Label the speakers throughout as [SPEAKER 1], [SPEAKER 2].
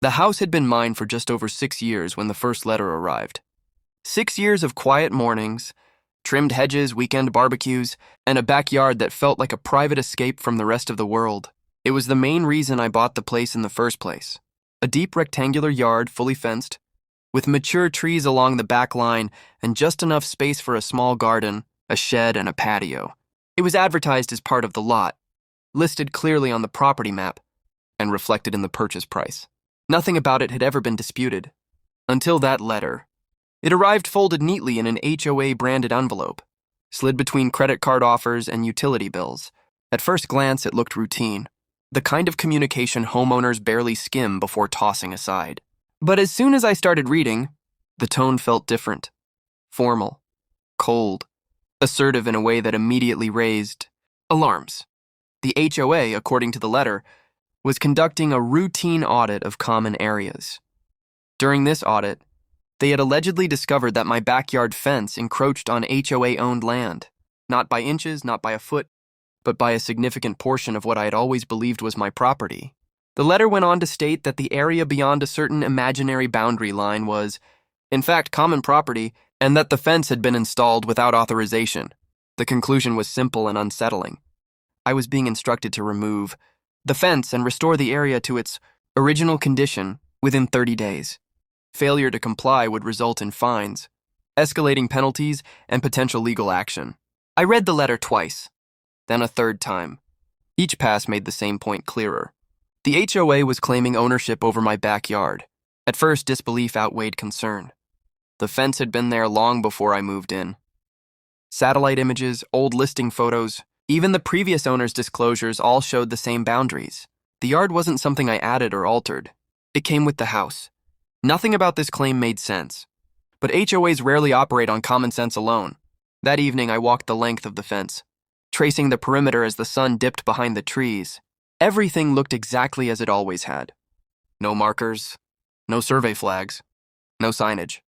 [SPEAKER 1] The house had been mine for just over 6 years when the first letter arrived. 6 years of quiet mornings, trimmed hedges, weekend barbecues, and a backyard that felt like a private escape from the rest of the world. It was the main reason I bought the place in the first place. A deep rectangular yard, fully fenced, with mature trees along the back line and just enough space for a small garden, a shed, and a patio. It was advertised as part of the lot, listed clearly on the property map, and reflected in the purchase price. Nothing about it had ever been disputed. Until that letter. It arrived folded neatly in an HOA-branded envelope, slid between credit card offers and utility bills. At first glance, it looked routine, the kind of communication homeowners barely skim before tossing aside. But as soon as I started reading, the tone felt different. Formal, cold, assertive in a way that immediately raised alarms. The HOA, according to the letter, was conducting a routine audit of common areas. During this audit, they had allegedly discovered that my backyard fence encroached on HOA-owned land, not by inches, not by a foot, but by a significant portion of what I had always believed was my property. The letter went on to state that the area beyond a certain imaginary boundary line was, in fact, common property, and that the fence had been installed without authorization. The conclusion was simple and unsettling. I was being instructed to remove the fence and restore the area to its original condition within 30 days. Failure to comply would result in fines, escalating penalties, and potential legal action. I read the letter twice, then a third time. Each pass made the same point clearer. The HOA was claiming ownership over my backyard. At first, disbelief outweighed concern. The fence had been there long before I moved in. Satellite images, old listing photos, even the previous owner's disclosures all showed the same boundaries. The yard wasn't something I added or altered. It came with the house. Nothing about this claim made sense. But HOAs rarely operate on common sense alone. That evening, I walked the length of the fence, tracing the perimeter as the sun dipped behind the trees. Everything looked exactly as it always had. No markers, no survey flags, no signage.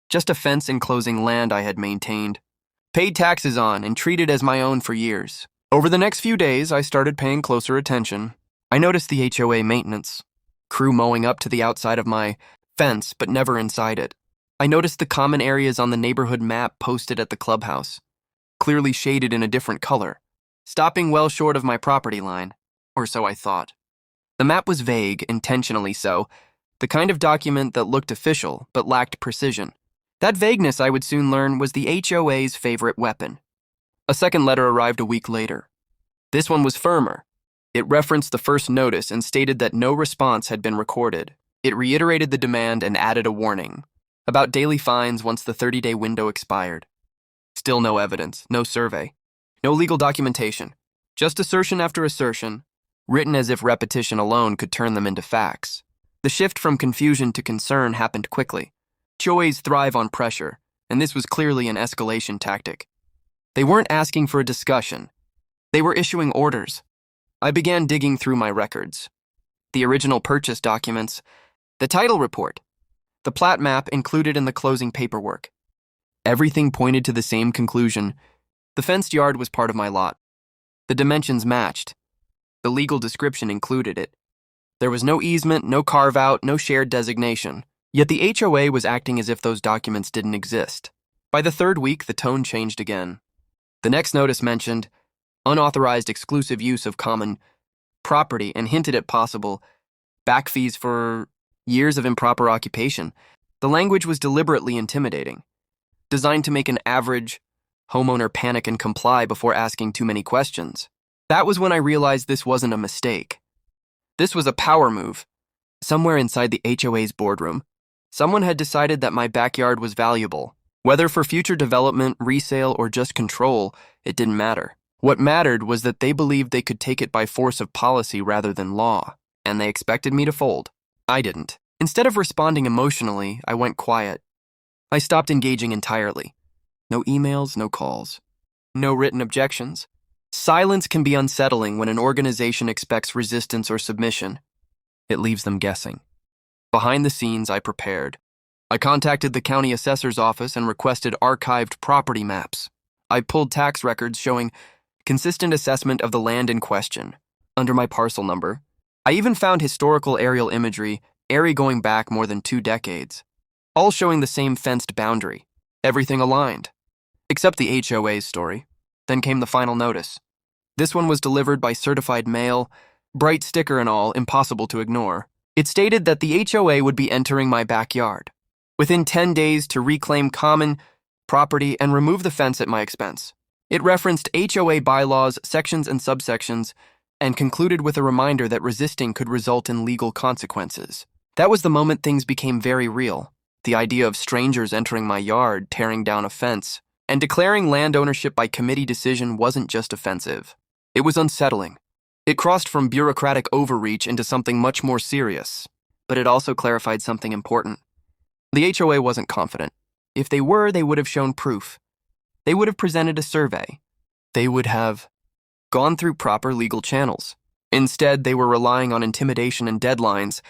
[SPEAKER 1] Just a fence enclosing land I had maintained, paid taxes on, and treated as my own for years. Over the next few days, I started paying closer attention. I noticed the HOA maintenance, crew mowing up to the outside of my fence, but never inside it. I noticed the common areas on the neighborhood map posted at the clubhouse, clearly shaded in a different color, stopping well short of my property line, or so I thought. The map was vague, intentionally so, the kind of document that looked official but lacked precision. That vagueness, I would soon learn, was the HOA's favorite weapon. A second letter arrived a week later. This one was firmer. It referenced the first notice and stated that no response had been recorded. It reiterated the demand and added a warning about daily fines once the 30-day window expired. Still no evidence, no survey, no legal documentation, just assertion after assertion, written as if repetition alone could turn them into facts. The shift from confusion to concern happened quickly. HOAs thrive on pressure, and this was clearly an escalation tactic. They weren't asking for a discussion. They were issuing orders. I began digging through my records. The original purchase documents, the title report, the plat map included in the closing paperwork. Everything pointed to the same conclusion. The fenced yard was part of my lot. The dimensions matched. The legal description included it. There was no easement, no carve-out, no shared designation. Yet the HOA was acting as if those documents didn't exist. By the third week, the tone changed again. The next notice mentioned unauthorized exclusive use of common property and hinted at possible back fees for years of improper occupation. The language was deliberately intimidating, designed to make an average homeowner panic and comply before asking too many questions. That was when I realized this wasn't a mistake. This was a power move. Somewhere inside the HOA's boardroom, someone had decided that my backyard was valuable. Whether for future development, resale, or just control, it didn't matter. What mattered was that they believed they could take it by force of policy rather than law, and they expected me to fold. I didn't. Instead of responding emotionally, I went quiet. I stopped engaging entirely. No emails, no calls. No written objections. Silence can be unsettling when an organization expects resistance or submission. It leaves them guessing. Behind the scenes, I prepared. I contacted the county assessor's office and requested archived property maps. I pulled tax records showing consistent assessment of the land in question, under my parcel number. I even found historical aerial imagery airy going back more than 2 decades, all showing the same fenced boundary, everything aligned. Except the HOA's story. Then came the final notice. This one was delivered by certified mail, bright sticker and all, impossible to ignore. It stated that the HOA would be entering my backyard within 10 days to reclaim common property and remove the fence at my expense. It referenced HOA bylaws, sections and subsections, and concluded with a reminder that resisting could result in legal consequences. That was the moment things became very real. The idea of strangers entering my yard, tearing down a fence, and declaring land ownership by committee decision wasn't just offensive. It was unsettling. It crossed from bureaucratic overreach into something much more serious. But it also clarified something important. The HOA wasn't confident. If they were, they would have shown proof. They would have presented a survey. They would have gone through proper legal channels. Instead, they were relying on intimidation and deadlines,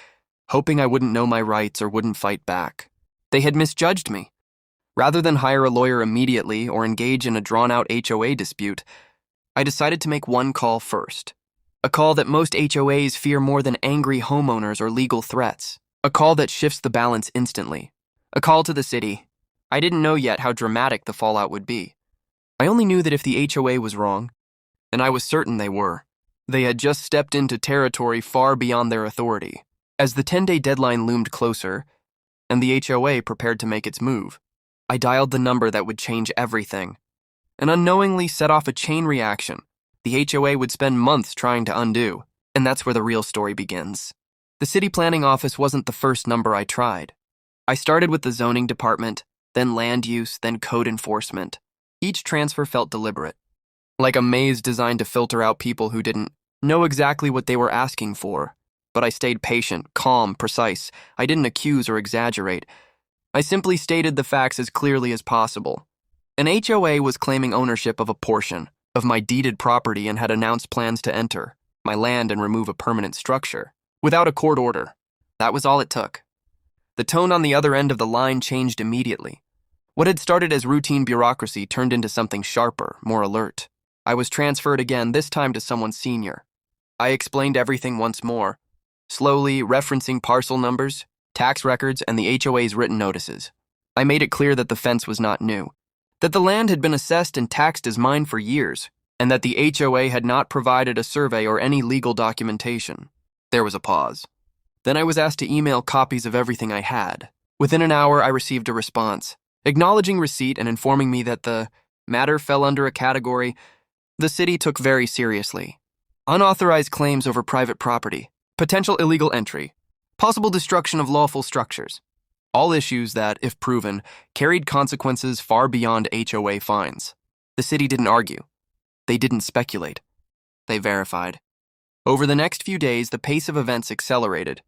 [SPEAKER 1] hoping I wouldn't know my rights or wouldn't fight back. They had misjudged me. Rather than hire a lawyer immediately or engage in a drawn-out HOA dispute, I decided to make one call first. A call that most HOAs fear more than angry homeowners or legal threats. A call that shifts the balance instantly. A call to the city. I didn't know yet how dramatic the fallout would be. I only knew that if the HOA was wrong, and I was certain they were, they had just stepped into territory far beyond their authority. As the 10-day deadline loomed closer, and the HOA prepared to make its move, I dialed the number that would change everything, and unknowingly set off a chain reaction the HOA would spend months trying to undo. And that's where the real story begins. The city planning office wasn't the first number I tried. I started with the zoning department, then land use, then code enforcement. Each transfer felt deliberate, like a maze designed to filter out people who didn't know exactly what they were asking for. But I stayed patient, calm, precise. I didn't accuse or exaggerate. I simply stated the facts as clearly as possible. An HOA was claiming ownership of a portion of my deeded property and had announced plans to enter my land and remove a permanent structure without a court order. That was all it took. The tone on the other end of the line changed immediately. What had started as routine bureaucracy turned into something sharper, more alert. I was transferred again, this time to someone senior. I explained everything once more, slowly referencing parcel numbers, tax records, and the HOA's written notices. I made it clear that the fence was not new, that the land had been assessed and taxed as mine for years, and that the HOA had not provided a survey or any legal documentation. There was a pause. Then I was asked to email copies of everything I had. Within an hour, I received a response, acknowledging receipt and informing me that the matter fell under a category the city took very seriously. Unauthorized claims over private property, potential illegal entry, possible destruction of lawful structures. All issues that, if proven, carried consequences far beyond HOA fines. The city didn't argue. They didn't speculate. They verified. Over the next few days, the pace of events accelerated.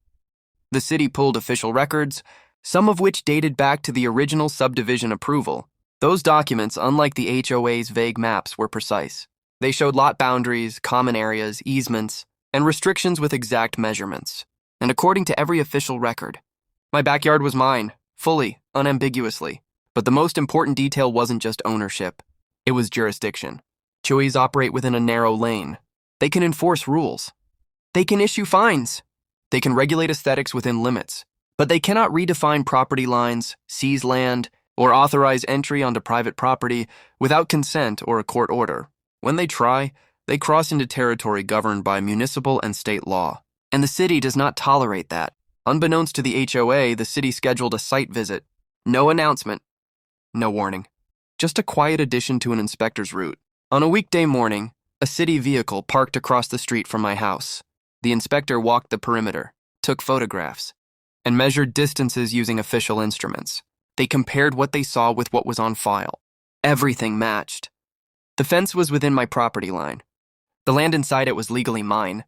[SPEAKER 1] The city pulled official records, some of which dated back to the original subdivision approval. Those documents, unlike the HOA's vague maps, were precise. They showed lot boundaries, common areas, easements, and restrictions with exact measurements. And according to every official record, my backyard was mine, fully, unambiguously. But the most important detail wasn't just ownership. It was jurisdiction. HOAs operate within a narrow lane. They can enforce rules. They can issue fines. They can regulate aesthetics within limits. But they cannot redefine property lines, seize land, or authorize entry onto private property without consent or a court order. When they try, they cross into territory governed by municipal and state law. And the city does not tolerate that. Unbeknownst to the HOA, the city scheduled a site visit. No announcement. No warning. Just a quiet addition to an inspector's route. On a weekday morning, a city vehicle parked across the street from my house. The inspector walked the perimeter, took photographs, and measured distances using official instruments. They compared what they saw with what was on file. Everything matched. The fence was within my property line. The land inside it was legally mine.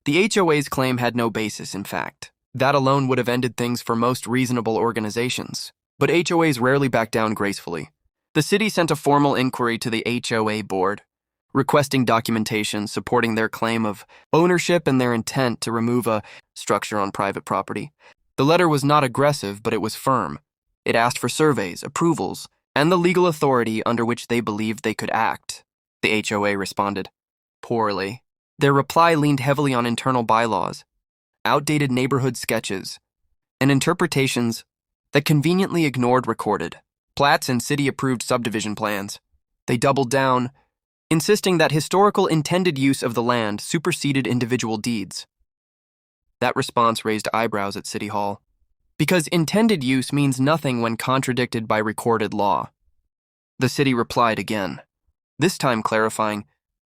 [SPEAKER 1] The HOA's claim had no basis, in fact. That alone would have ended things for most reasonable organizations. But HOAs rarely back down gracefully. The city sent a formal inquiry to the HOA board, requesting documentation supporting their claim of ownership and their intent to remove a structure on private property. The letter was not aggressive, but it was firm. It asked for surveys, approvals, and the legal authority under which they believed they could act. The HOA responded poorly. Their reply leaned heavily on internal bylaws, outdated neighborhood sketches, and interpretations that conveniently ignored recorded plats and city-approved subdivision plans. They doubled down, insisting that historical intended use of the land superseded individual deeds. That response raised eyebrows at City Hall, because intended use means nothing when contradicted by recorded law. The city replied again, this time clarifying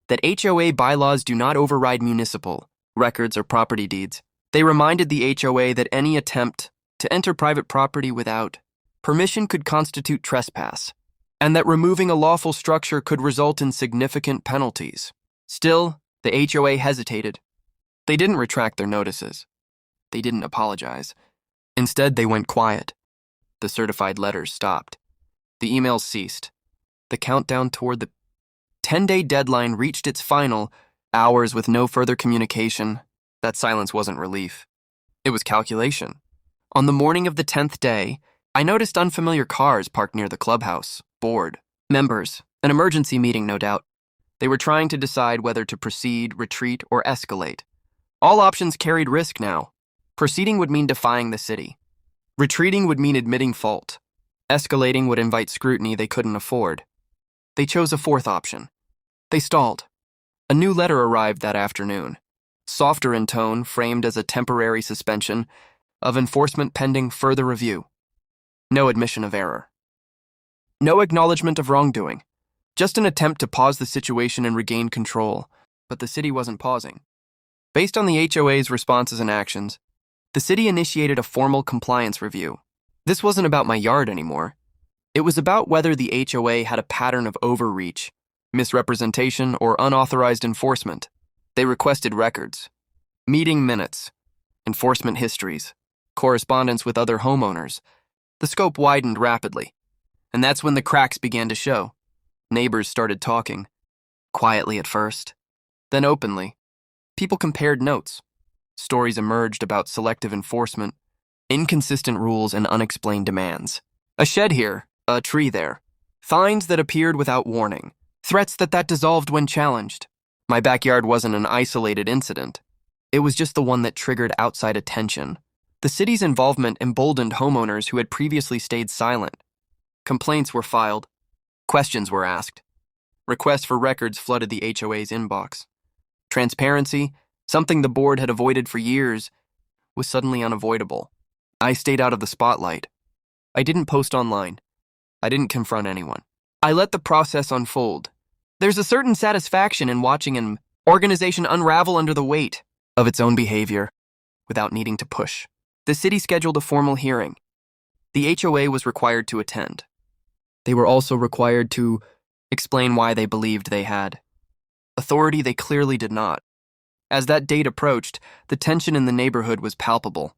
[SPEAKER 1] that HOA bylaws do not override municipal records or property deeds. They reminded the HOA that any attempt to enter private property without permission could constitute trespass, and that removing a lawful structure could result in significant penalties. Still, the HOA hesitated. They didn't retract their notices. They didn't apologize. Instead, they went quiet. The certified letters stopped. The emails ceased. The countdown toward the 10-day deadline reached its final hours with no further communication. That silence wasn't relief. It was calculation. On the morning of the 10th day, I noticed unfamiliar cars parked near the clubhouse. Board members, an emergency meeting, no doubt. They were trying to decide whether to proceed, retreat, or escalate. All options carried risk now. Proceeding would mean defying the city. Retreating would mean admitting fault. Escalating would invite scrutiny they couldn't afford. They chose a fourth option. They stalled. A new letter arrived that afternoon, softer in tone, framed as a temporary suspension of enforcement pending further review. No admission of error. No acknowledgement of wrongdoing. Just an attempt to pause the situation and regain control. But the city wasn't pausing. Based on the HOA's responses and actions, the city initiated a formal compliance review. This wasn't about my yard anymore. It was about whether the HOA had a pattern of overreach, misrepresentation, or unauthorized enforcement. They requested records, meeting minutes, enforcement histories, correspondence with other homeowners. The scope widened rapidly, and that's when the cracks began to show. Neighbors started talking, quietly at first, then openly. People compared notes. Stories emerged about selective enforcement, inconsistent rules, and unexplained demands. A shed here, a tree there. Fines that appeared without warning. Threats that dissolved when challenged. My backyard wasn't an isolated incident. It was just the one that triggered outside attention. The city's involvement emboldened homeowners who had previously stayed silent. Complaints were filed. Questions were asked. Requests for records flooded the HOA's inbox. Transparency, something the board had avoided for years, was suddenly unavoidable. I stayed out of the spotlight. I didn't post online. I didn't confront anyone. I let the process unfold. There's a certain satisfaction in watching an organization unravel under the weight of its own behavior without needing to push. The city scheduled a formal hearing. The HOA was required to attend. They were also required to explain why they believed they had authority they clearly did not. As that date approached, the tension in the neighborhood was palpable.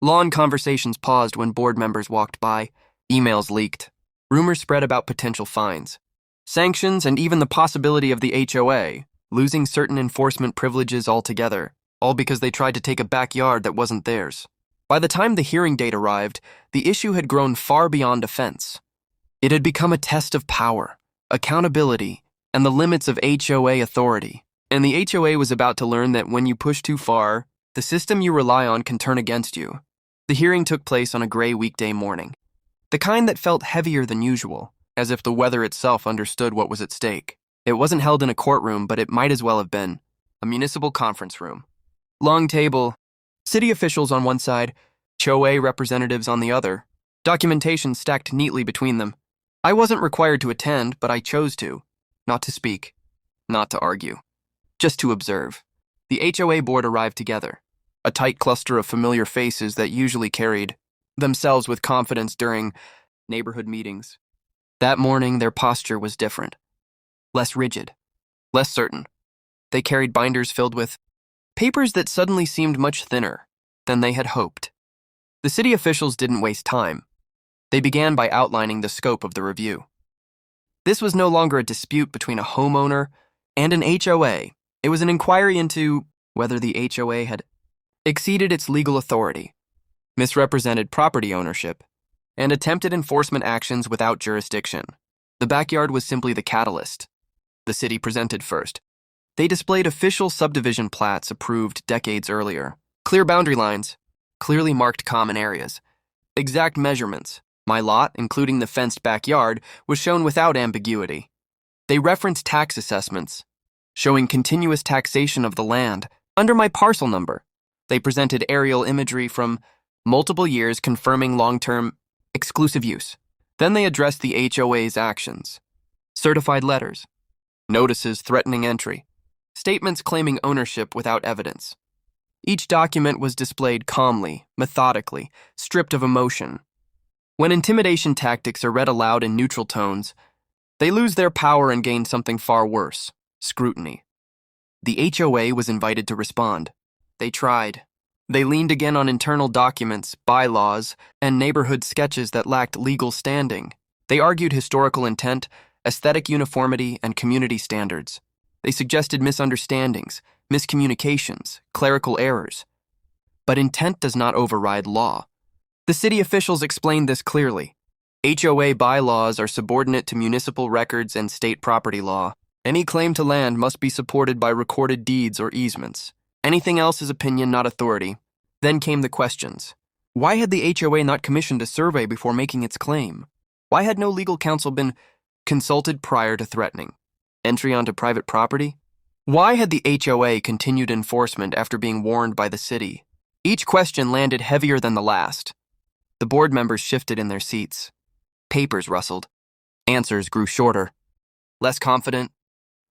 [SPEAKER 1] Long conversations paused when board members walked by. Emails leaked. Rumors spread about potential fines, sanctions, and even the possibility of the HOA losing certain enforcement privileges altogether, all because they tried to take a backyard that wasn't theirs. By the time the hearing date arrived, the issue had grown far beyond offense. It had become a test of power, accountability, and the limits of HOA authority. And the HOA was about to learn that when you push too far, the system you rely on can turn against you. The hearing took place on a gray weekday morning, the kind that felt heavier than usual, as if the weather itself understood what was at stake. It wasn't held in a courtroom, but it might as well have been a municipal conference room. Long table, city officials on one side, HOA representatives on the other, documentation stacked neatly between them. I wasn't required to attend, but I chose to. Not to speak, not to argue, just to observe. The HOA board arrived together, a tight cluster of familiar faces that usually carried themselves with confidence during neighborhood meetings. That morning, their posture was different. Less rigid, less certain. They carried binders filled with papers that suddenly seemed much thinner than they had hoped. The city officials didn't waste time. They began by outlining the scope of the review. This was no longer a dispute between a homeowner and an HOA. It was an inquiry into whether the HOA had exceeded its legal authority, misrepresented property ownership, and attempted enforcement actions without jurisdiction. The backyard was simply the catalyst. The city presented first. They displayed official subdivision plats approved decades earlier. Clear boundary lines, clearly marked common areas. Exact measurements. My lot, including the fenced backyard, was shown without ambiguity. They referenced tax assessments, showing continuous taxation of the land under my parcel number. They presented aerial imagery from multiple years confirming long-term exclusive use. Then they addressed the HOA's actions. Certified letters, notices threatening entry, statements claiming ownership without evidence. Each document was displayed calmly, methodically, stripped of emotion. When intimidation tactics are read aloud in neutral tones, they lose their power and gain something far worse: scrutiny. The HOA was invited to respond. They tried. They leaned again on internal documents, bylaws, and neighborhood sketches that lacked legal standing. They argued historical intent, aesthetic uniformity, and community standards. They suggested misunderstandings, miscommunications, clerical errors. But intent does not override law. The city officials explained this clearly. HOA bylaws are subordinate to municipal records and state property law. Any claim to land must be supported by recorded deeds or easements. Anything else is opinion, not authority. Then came the questions. Why had the HOA not commissioned a survey before making its claim? Why had no legal counsel been consulted prior to threatening entry onto private property? Why had the HOA continued enforcement after being warned by the city? Each question landed heavier than the last. The board members shifted in their seats. Papers rustled. Answers grew shorter. Less confident.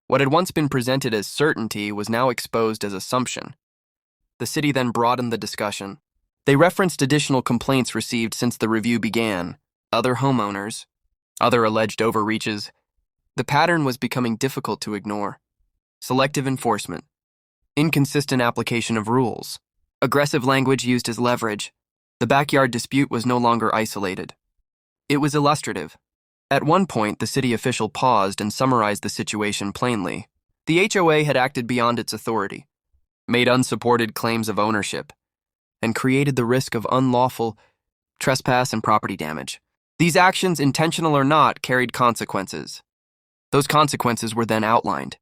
[SPEAKER 1] What had once been presented as certainty was now exposed as assumption. The city then broadened the discussion. They referenced additional complaints received since the review began, other homeowners, other alleged overreaches. The pattern was becoming difficult to ignore. Selective enforcement, inconsistent application of rules, aggressive language used as leverage. The backyard dispute was no longer isolated. It was illustrative. At one point, the city official paused and summarized the situation plainly. The HOA had acted beyond its authority, made unsupported claims of ownership, and created the risk of unlawful trespass and property damage. These actions, intentional or not, carried consequences. Those consequences were then outlined.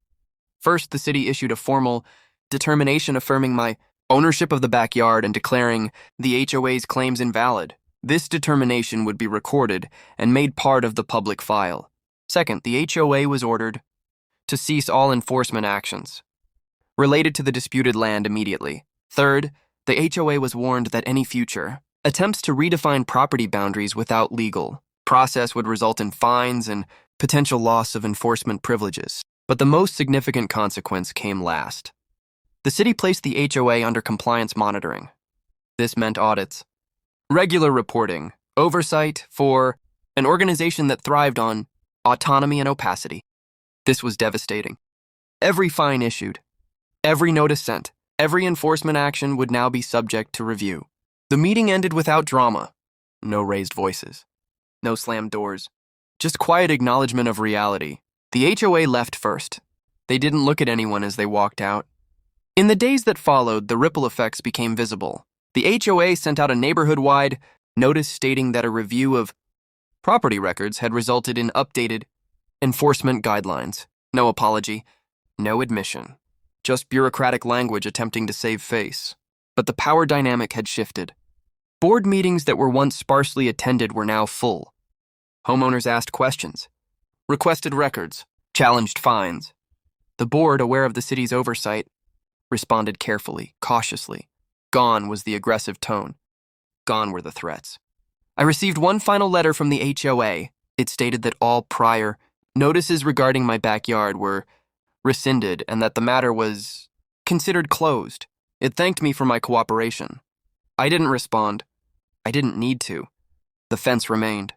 [SPEAKER 1] First, the city issued a formal determination affirming my ownership of the backyard and declaring the HOA's claims invalid. This determination would be recorded and made part of the public file. Second, the HOA was ordered to cease all enforcement actions related to the disputed land immediately. Third, the HOA was warned that any future attempts to redefine property boundaries without legal process would result in fines and potential loss of enforcement privileges. But the most significant consequence came last. The city placed the HOA under compliance monitoring. This meant audits, regular reporting, oversight for an organization that thrived on autonomy and opacity. This was devastating. Every fine issued, every notice sent, every enforcement action would now be subject to review. The meeting ended without drama. No raised voices, no slammed doors, just quiet acknowledgement of reality. The HOA left first. They didn't look at anyone as they walked out. In the days that followed, the ripple effects became visible. The HOA sent out a neighborhood-wide notice stating that a review of property records had resulted in updated enforcement guidelines. No apology, no admission, just bureaucratic language attempting to save face. But the power dynamic had shifted. Board meetings that were once sparsely attended were now full. Homeowners asked questions, requested records, challenged fines. The board, aware of the city's oversight, responded carefully, cautiously. Gone was the aggressive tone. Gone were the threats. I received one final letter from the HOA. It stated that all prior notices regarding my backyard were rescinded and that the matter was considered closed. It thanked me for my cooperation. I didn't respond. I didn't need to. The fence remained.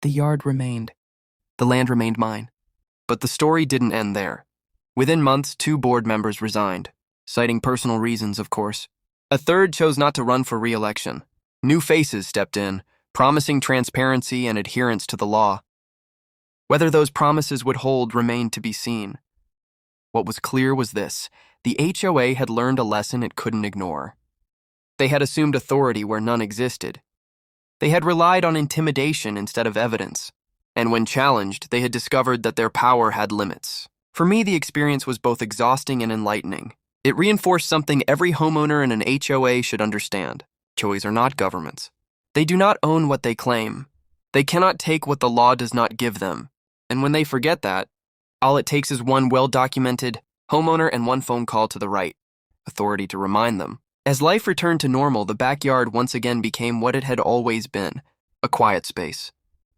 [SPEAKER 1] The yard remained. The land remained mine. But the story didn't end there. Within months, 2 board members resigned, citing personal reasons, of course. A third chose not to run for re-election. New faces stepped in, promising transparency and adherence to the law. Whether those promises would hold remained to be seen. What was clear was this: the HOA had learned a lesson it couldn't ignore. They had assumed authority where none existed. They had relied on intimidation instead of evidence. And when challenged, they had discovered that their power had limits. For me, the experience was both exhausting and enlightening. It reinforced something every homeowner in an HOA should understand. HOAs are not governments. They do not own what they claim. They cannot take what the law does not give them. And when they forget that, all it takes is one well-documented homeowner and one phone call to the right authority to remind them. As life returned to normal, the backyard once again became what it had always been: a quiet space,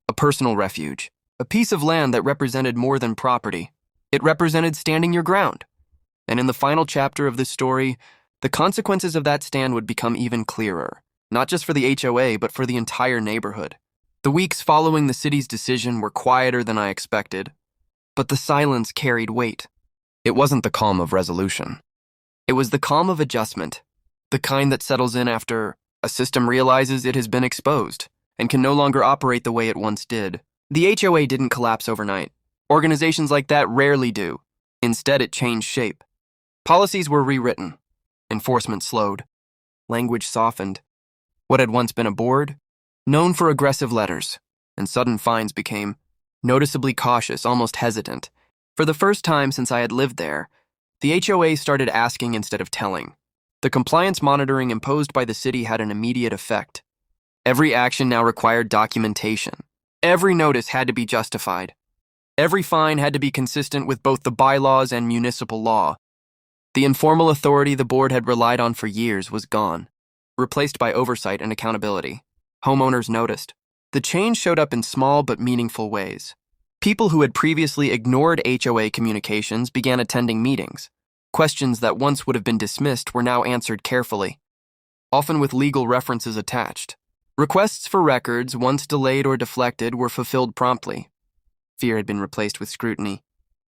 [SPEAKER 1] a personal refuge, a piece of land that represented more than property. It represented standing your ground. And in the final chapter of this story, the consequences of that stand would become even clearer, not just for the HOA, but for the entire neighborhood. The weeks following the city's decision were quieter than I expected, but the silence carried weight. It wasn't the calm of resolution. It was the calm of adjustment, the kind that settles in after a system realizes it has been exposed and can no longer operate the way it once did. The HOA didn't collapse overnight. Organizations like that rarely do. Instead, it changed shape. Policies were rewritten. Enforcement slowed. Language softened. What had once been a board, known for aggressive letters and sudden fines, became noticeably cautious, almost hesitant. For the first time since I had lived there, the HOA started asking instead of telling. The compliance monitoring imposed by the city had an immediate effect. Every action now required documentation. Every notice had to be justified. Every fine had to be consistent with both the bylaws and municipal law. The informal authority the board had relied on for years was gone, replaced by oversight and accountability. Homeowners noticed. The change showed up in small but meaningful ways. People who had previously ignored HOA communications began attending meetings. Questions that once would have been dismissed were now answered carefully, often with legal references attached. Requests for records, once delayed or deflected, were fulfilled promptly. Fear had been replaced with scrutiny.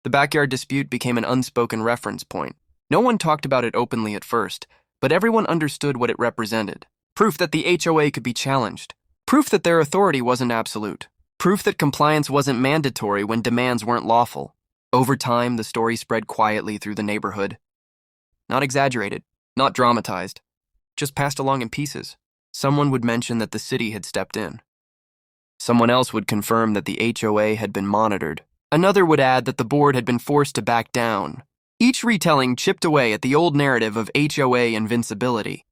[SPEAKER 1] The backyard dispute became an unspoken reference point. No one talked about it openly at first, but everyone understood what it represented. Proof that the HOA could be challenged. Proof that their authority wasn't absolute. Proof that compliance wasn't mandatory when demands weren't lawful. Over time, the story spread quietly through the neighborhood. Not exaggerated, not dramatized, just passed along in pieces. Someone would mention that the city had stepped in. Someone else would confirm that the HOA had been monitored. Another would add that the board had been forced to back down. Each retelling chipped away at the old narrative of HOA invincibility.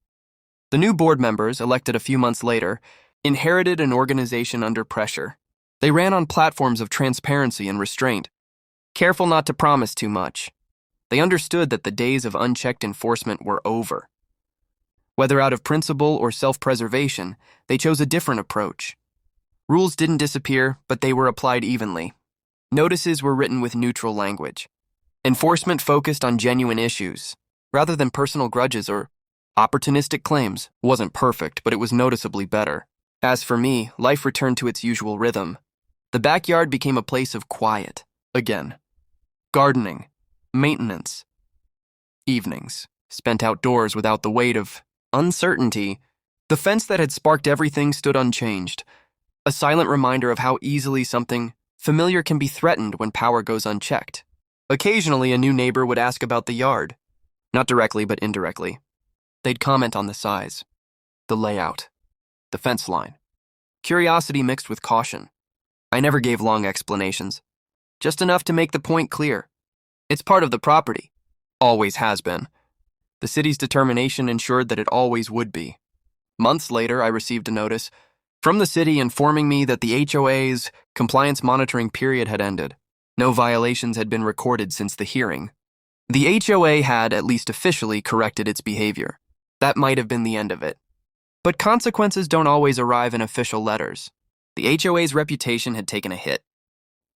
[SPEAKER 1] The new board members, elected a few months later, inherited an organization under pressure. They ran on platforms of transparency and restraint, careful not to promise too much. They understood that the days of unchecked enforcement were over. Whether out of principle or self-preservation, they chose a different approach. Rules didn't disappear, but they were applied evenly. Notices were written with neutral language. Enforcement focused on genuine issues, rather than personal grudges or opportunistic claims. Wasn't perfect, but it was noticeably better. As for me, life returned to its usual rhythm. The backyard became a place of quiet, again. Gardening, maintenance, evenings, spent outdoors without the weight of uncertainty. The fence that had sparked everything stood unchanged, a silent reminder of how easily something familiar can be threatened when power goes unchecked. Occasionally, a new neighbor would ask about the yard. Not directly, but indirectly. They'd comment on the size, the layout, the fence line. Curiosity mixed with caution. I never gave long explanations, just enough to make the point clear. It's part of the property. Always has been. The city's determination ensured that it always would be. Months later, I received a notice from the city informing me that the HOA's compliance monitoring period had ended. No violations had been recorded since the hearing. The HOA had, at least officially, corrected its behavior. That might have been the end of it. But consequences don't always arrive in official letters. The HOA's reputation had taken a hit.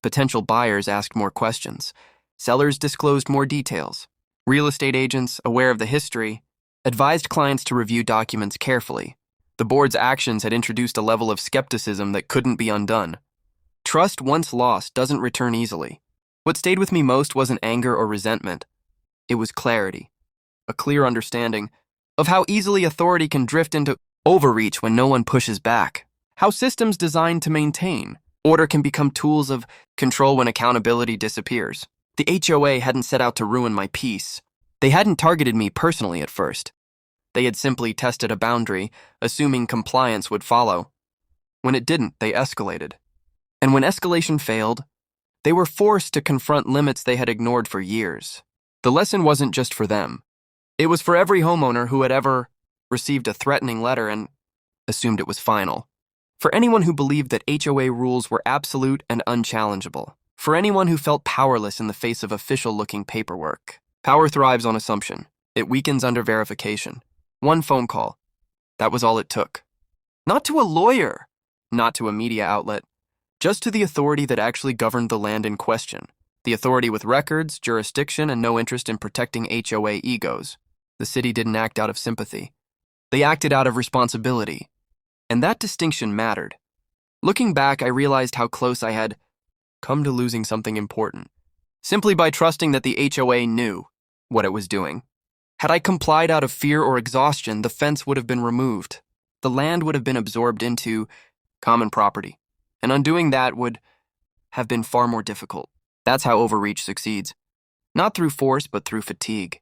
[SPEAKER 1] Potential buyers asked more questions. Sellers disclosed more details. Real estate agents, aware of the history, advised clients to review documents carefully. The board's actions had introduced a level of skepticism that couldn't be undone. Trust once lost doesn't return easily. What stayed with me most wasn't anger or resentment. It was clarity, a clear understanding of how easily authority can drift into overreach when no one pushes back, how systems designed to maintain order can become tools of control when accountability disappears. The HOA hadn't set out to ruin my peace. They hadn't targeted me personally at first. They had simply tested a boundary, assuming compliance would follow. When it didn't, they escalated. And when escalation failed, they were forced to confront limits they had ignored for years. The lesson wasn't just for them. It was for every homeowner who had ever received a threatening letter, and assumed it was final. For anyone who believed that HOA rules were absolute and unchallengeable. For anyone who felt powerless in the face of official-looking paperwork. Power thrives on assumption. It weakens under verification. One phone call. That was all it took. Not to a lawyer, not to a media outlet, just to the authority that actually governed the land in question. The authority with records, jurisdiction, and no interest in protecting HOA egos. The city didn't act out of sympathy. They acted out of responsibility. And that distinction mattered. Looking back, I realized how close I had come to losing something important, simply by trusting that the HOA knew what it was doing. Had I complied out of fear or exhaustion, the fence would have been removed. The land would have been absorbed into common property, and undoing that would have been far more difficult. That's how overreach succeeds. Not through force, but through fatigue.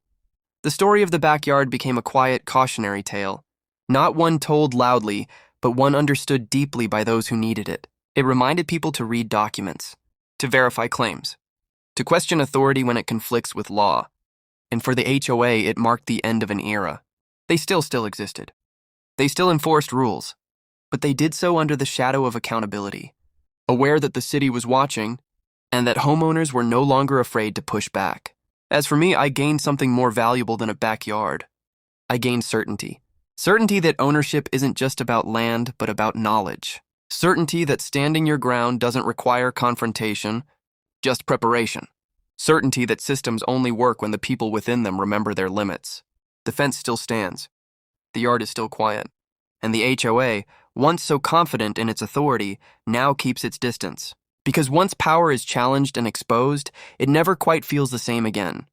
[SPEAKER 1] The story of the backyard became a quiet, cautionary tale, not one told loudly, but one understood deeply by those who needed it. It reminded people to read documents, to verify claims, to question authority when it conflicts with law. And for the HOA, it marked the end of an era. They still existed. They still enforced rules, but they did so under the shadow of accountability, aware that the city was watching and that homeowners were no longer afraid to push back. As for me, I gained something more valuable than a backyard. I gained certainty. Certainty that ownership isn't just about land, but about knowledge. Certainty that standing your ground doesn't require confrontation, just preparation. Certainty that systems only work when the people within them remember their limits. The fence still stands. The yard is still quiet. And the HOA, once so confident in its authority, now keeps its distance. Because once power is challenged and exposed, it never quite feels the same again.